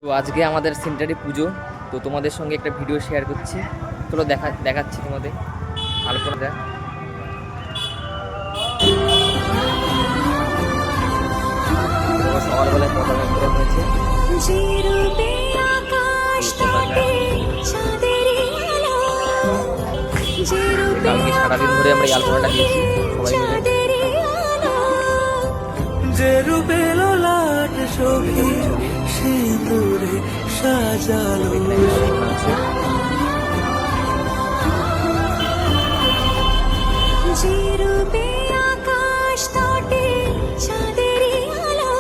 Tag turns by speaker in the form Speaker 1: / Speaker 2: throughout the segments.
Speaker 1: তো আজকে আমাদের সেন্টারে পুজো, তো তোমাদের সঙ্গে একটা ভিডিও শেয়ার করছি। চলো দেখাচ্ছি তোমাদের আলপনা। সকালবেলায় পতাকা উত্তোলন হয়েছে। কালকে সারাদিন ধরে আমরা এই আলপনাটা দিয়েছি সবাই মিলে।
Speaker 2: যে রূপে লোলাট সখী সিঁদুরে সাজালো,
Speaker 3: যে রূপে আকাশ তটে চাঁদেরই আলো,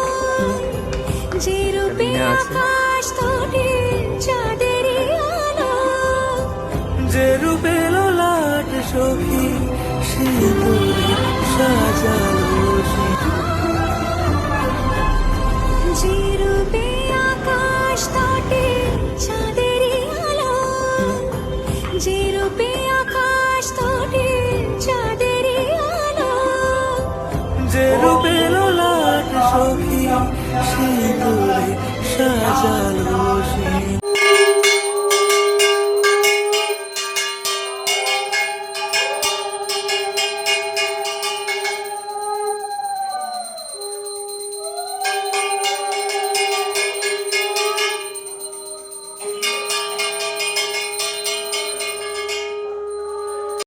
Speaker 3: যে রূপে আকাশ তটে চাঁদেরই আলো,
Speaker 2: যে রূপে লোলাট সখী সিঁদুরে সাজালো,
Speaker 3: যে রূপে আকাশ তটে চাঁদেরই আলো, যে রূপে আকাশ তটে চাঁদেরই আলো,
Speaker 2: যে রূপে লোলাট সখী সিঁদুরে সাজালো।